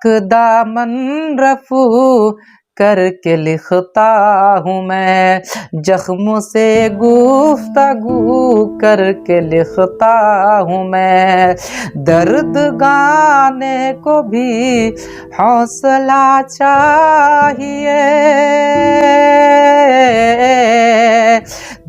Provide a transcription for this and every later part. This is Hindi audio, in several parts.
दामन रफू करके लिखता हूँ मैं, जख्मों से गुफ्तगू करके लिखता हूँ मैं। दर्द गाने को भी हौसला चाहिए,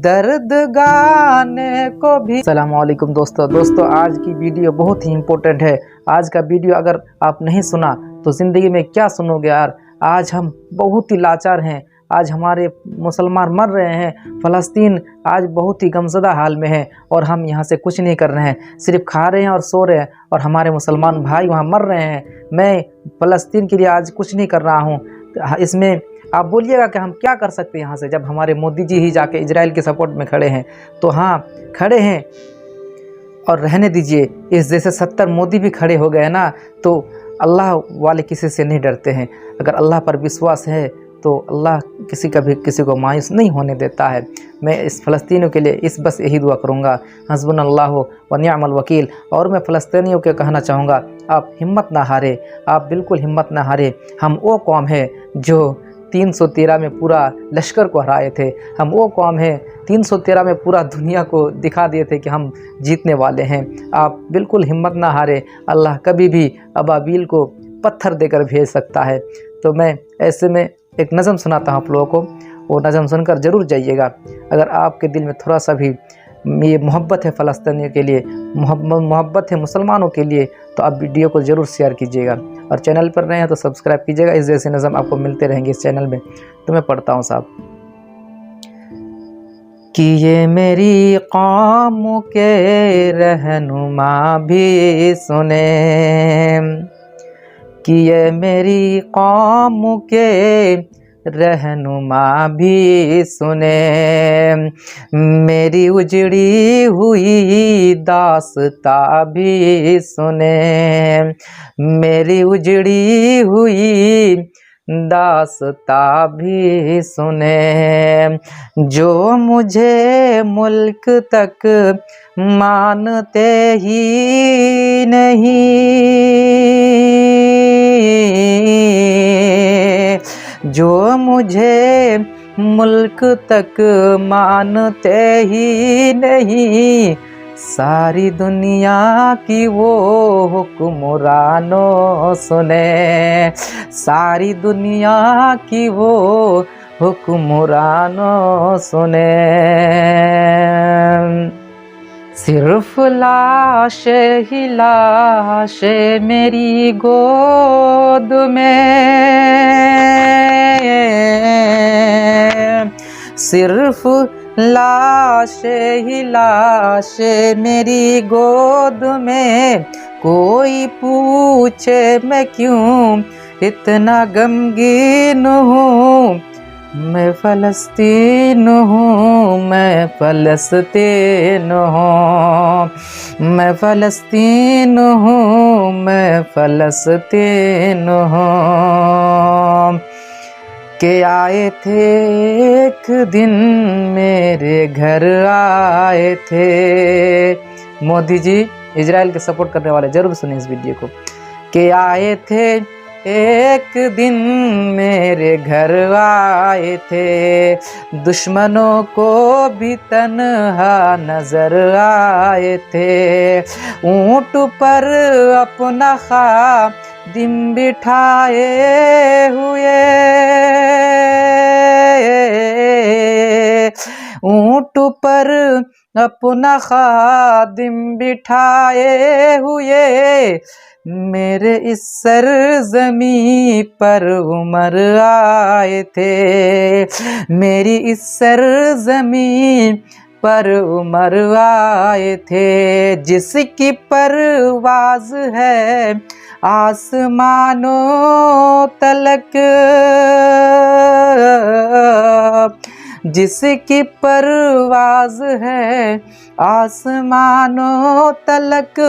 दर्द गाने को भी। अस्सलामुअलैकुम दोस्तों, आज की वीडियो बहुत ही इम्पोर्टेंट है। आज का वीडियो अगर आप नहीं सुना तो ज़िंदगी में क्या सुनोगे यार। आज हम बहुत ही लाचार हैं, आज हमारे मुसलमान मर रहे हैं। फ़लस्तीन आज बहुत ही गमज़दा हाल में है और हम यहाँ से कुछ नहीं कर रहे हैं, सिर्फ खा रहे हैं और सो रहे हैं, और हमारे मुसलमान भाई वहाँ मर रहे हैं। मैं फ़लस्तीन के लिए आज कुछ नहीं कर रहा हूँ। इसमें आप बोलिएगा कि हम क्या कर सकते हैं यहाँ से, जब हमारे मोदी जी ही जाके इजराइल के सपोर्ट में खड़े हैं। तो हाँ, खड़े हैं और रहने दीजिए। इस जैसे 70 मोदी भी खड़े हो गए ना, तो अल्लाह वाले किसी से नहीं डरते हैं। अगर अल्लाह पर विश्वास है तो अल्लाह किसी को मायूस नहीं होने देता है। मैं इस फ़लस्तीनियों के लिए बस यही दुआ करूँगा, हस्बुनल्लाहु व निअमल वकील। और मैं फ़लस्तीनियों को कहना चाहूँगा, आप हिम्मत ना हारे, आप बिल्कुल हिम्मत ना हारे। हम वो कौम है जो 313 में पूरा लश्कर को हराए थे। हम वो कौम है 313 में पूरा दुनिया को दिखा दिए थे कि हम जीतने वाले हैं। आप बिल्कुल हिम्मत ना हारे, अल्लाह कभी भी अबाबील को पत्थर देकर भेज सकता है। तो मैं ऐसे में एक नज़म सुनाता हूँ आप लोगों को, वो नज़म सुनकर ज़रूर जाइएगा। अगर आपके दिल में थोड़ा सा भी ये मोहब्बत है फ़लस्तीनियों के लिए, मोहब्बत है मुसलमानों के लिए, तो आप वीडियो को ज़रूर शेयर कीजिएगा और चैनल पर नए हैं तो सब्सक्राइब कीजिएगा। इस जैसे नज़म आपको मिलते रहेंगे इस चैनल में। तो मैं पढ़ता हूँ साहब कि ये मेरी कौम के रहनुमा भी सुने, कि ये मेरी कौम के रहनुमा भी सुने, मेरी उजड़ी हुई दास्तां भी सुने, मेरी उजड़ी हुई दास्तां भी सुने। जो मुझे मुल्क तक मानते ही नहीं, जो मुझे मुल्क तक मानते ही नहीं, सारी दुनिया की वो हुक्मरानों सुने, सारी दुनिया की वो हुक्मरानों सुने। सिर्फ लाशें ही लाशें मेरी गोद में, सिर्फ लाशें ही लाशें मेरी गोद में। कोई पूछे मैं क्यों इतना गमगीन हूँ, मैं फ़लस्तीन हूँ, मैं फ़लस्तीन हूँ, मैं फ़लस्तीन हूँ, मैं फ़लस्तीन हूँ। के आए थे एक दिन मेरे घर आए थे। मोदी जी इजराइल के सपोर्ट करने वाले जरूर सुने इस वीडियो को। के आए थे एक दिन मेरे घर आए थे, दुश्मनों को भी तन्हा नजर आए थे। ऊंट पर अपना खादिम बिठाए हुए, ऊंट पर अपना खादिम बिठाए हुए, मेरे इस सरज़मीं पर उमर आए थे, मेरी इस सरज़मीं पर उमर आए थे। जिसकी परवाज़ है आसमानों तलक, जिसकी परवाज़ है आसमानों तलक,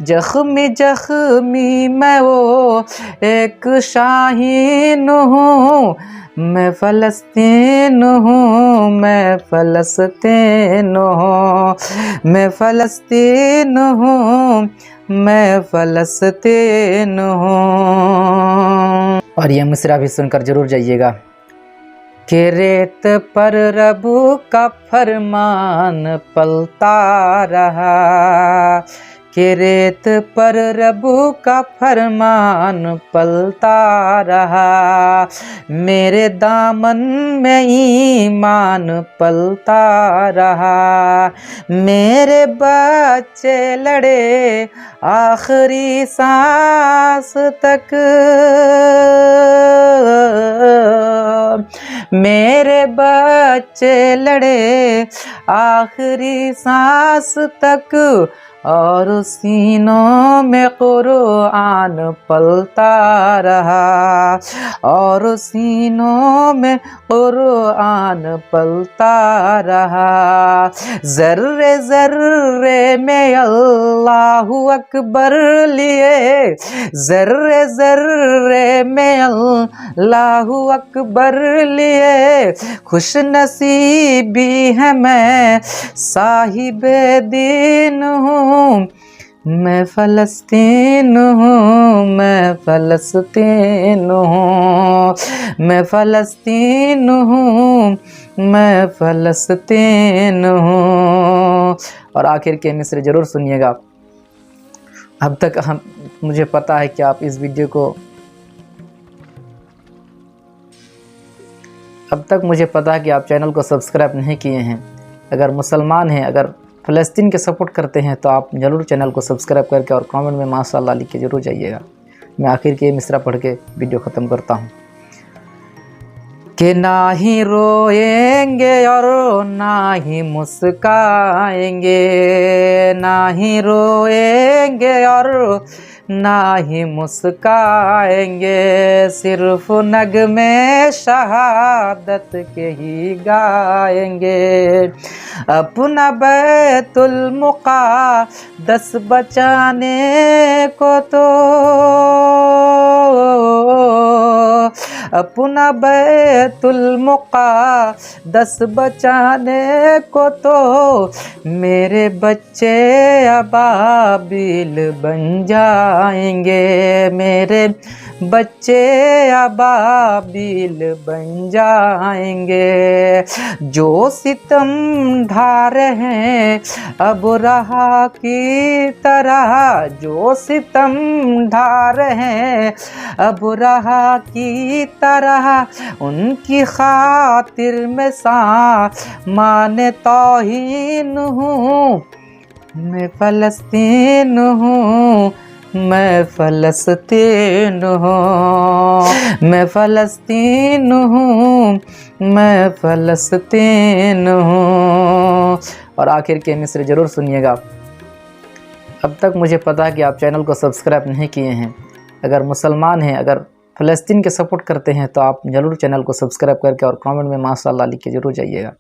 जख्मी जख्मी मैं वो एक शाहीन हूँ, मैं फ़लस्तीन हूँ, मैं फ़लस्तीन हूँ, मैं फ़लस्तीन हूँ, मैं फ़लस्तीन हूँ। और ये मिसरा भी सुनकर जरूर जाइएगा। कि रेत पर रबू का फरमान पलता रहा, कि रेत पर रबू का फरमान पलता रहा, मेरे दामन में ईमान पलता रहा, मेरे बच्चे लड़े आखिरी सांस तक, मेरे बच्चे लड़े आखिरी सांस तक, और सीनों में कुरान पलता रहा, और सीनों में कुरान पलता रहा, जर्रे जर्रे में अल्लाहु अकबर लिए, जर्रे जर्रे में अल्लाहु अकबर लिए, खुश नसीबी है मैं साहिबे दीन हूँ, मैं फ़लस्तीन हूँ, मैं फ़लस्तीन हूँ, मैं फ़लस्तीन हूँ, मैं फ़लस्तीन हूँ। और आखिर के मिसरे ज़रूर सुनिएगा। अब तक मुझे पता है कि आप इस वीडियो को अब तक मुझे पता है कि आप चैनल को सब्सक्राइब नहीं किए हैं। अगर मुसलमान हैं, अगर फ़लस्तीन के सपोर्ट करते हैं तो आप ज़रूर चैनल को सब्सक्राइब करके और कमेंट में माशाअल्लाह लिख के ज़रूर जाइएगा। मैं आखिर के मिसरा पढ़ के वीडियो ख़त्म करता हूँ। कि ना ही रोएंगे और ना ही मुस्काएंगे, ना ही रोएंगे और ना ही मुस्काएंगे, सिर्फ नगमे शहादत के ही गाएंगे, अपना बैतुल मुक़द्दस बचाने को तो, अपना बैतुल मुक़द्दस बचाने को तो, मेरे बच्चे अबाबिल बन जाएंगे, मेरे बच्चे अबाबिल बन जाएंगे, जो सितम ढा रहे हैं अब रहा की तरह, जो सितम ढा रहे हैं अब रहा की तरह, उनकी खातिर में सामान तौहीन हूँ, मैं फ़लस्तीन हूँ, मैं फ़लस्तीन हूँ, मैं फ़लस्तीन हूँ, मैं फ़लस्तीन हूँ। और आखिर के मिसरे ज़रूर सुनिएगा। अब तक मुझे पता है कि आप चैनल को सब्सक्राइब नहीं किए हैं। अगर मुसलमान हैं, अगर फ़लस्तीन के सपोर्ट करते हैं तो आप ज़रूर चैनल को सब्सक्राइब करके और कमेंट में माशाअल्लाह लिख के ज़रूर जाइएगा।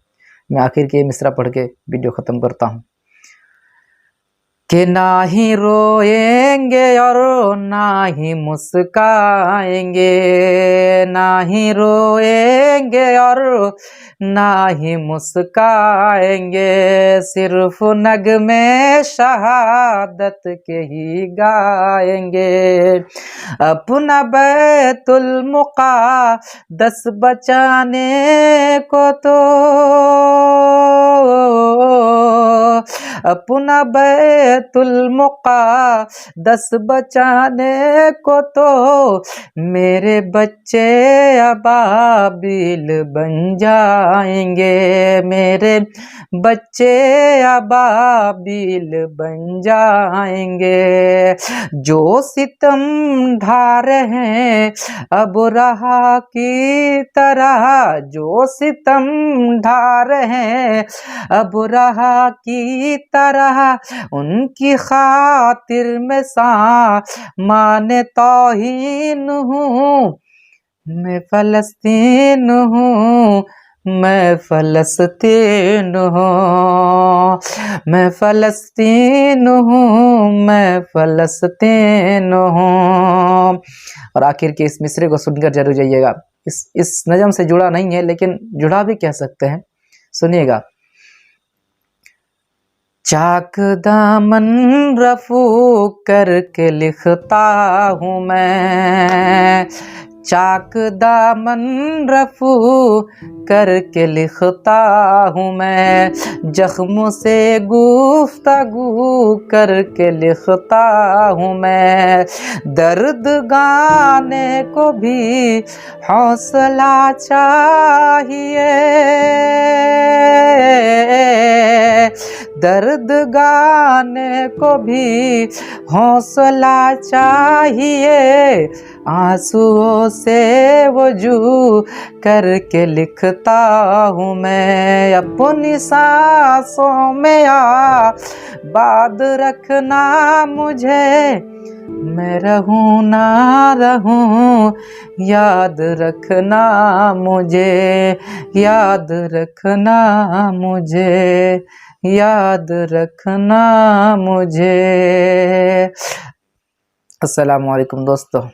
मैं आखिर के मिसरा पढ़ के वीडियो ख़त्म करता हूँ। कि ना ही रोएंगे और ना ही मुस्काएंगे, ना ही रोएंगे और ना ही मुस्काएंगे, सिर्फ नगमे शहादत के ही गाएंगे, अपना बैतुल मुक़द्दस बचाने को तो, अपना बैतुल मुक़द्दस बचाने को तो, मेरे बच्चे अबाबिल बन जाएंगे, मेरे बच्चे अबाबिल बन जाएंगे, जो सितम ढा रहे हैं अब रहा की तरह, जो सितम ढा रहे हैं अब रहा की तरह, उनकी खातिर में सामान तौहीन हूँ, मैं फ़लस्तीन हूँ, मैं फ़लस्तीन हूँ, मैं फ़लस्तीन हूँ, मैं फ़लस्तीन हूँ। और आखिर के इस मिसरे को सुनकर जरूर जाइएगा। इस नज़म से जुड़ा नहीं है लेकिन जुड़ा भी कह सकते हैं, सुनिएगा। चाक दामन रफू करके लिखता हूँ मैं, चाक दामन रफू करके लिखता हूँ मैं, जख्म से गुफ्तगू करके लिखता हूँ मैं। दर्द गाने को भी हौसला चाहिए, दर्द गाने को भी हौसला चाहिए। आंसुओं से वजू करके लिखता हूँ मैं, अपनी सांसों में आबाद रखना मुझे, मैं रहूं ना रहूं याद रखना मुझे, याद रखना मुझे, याद रखना मुझे। अस्सलामु अलैकुम दोस्तों।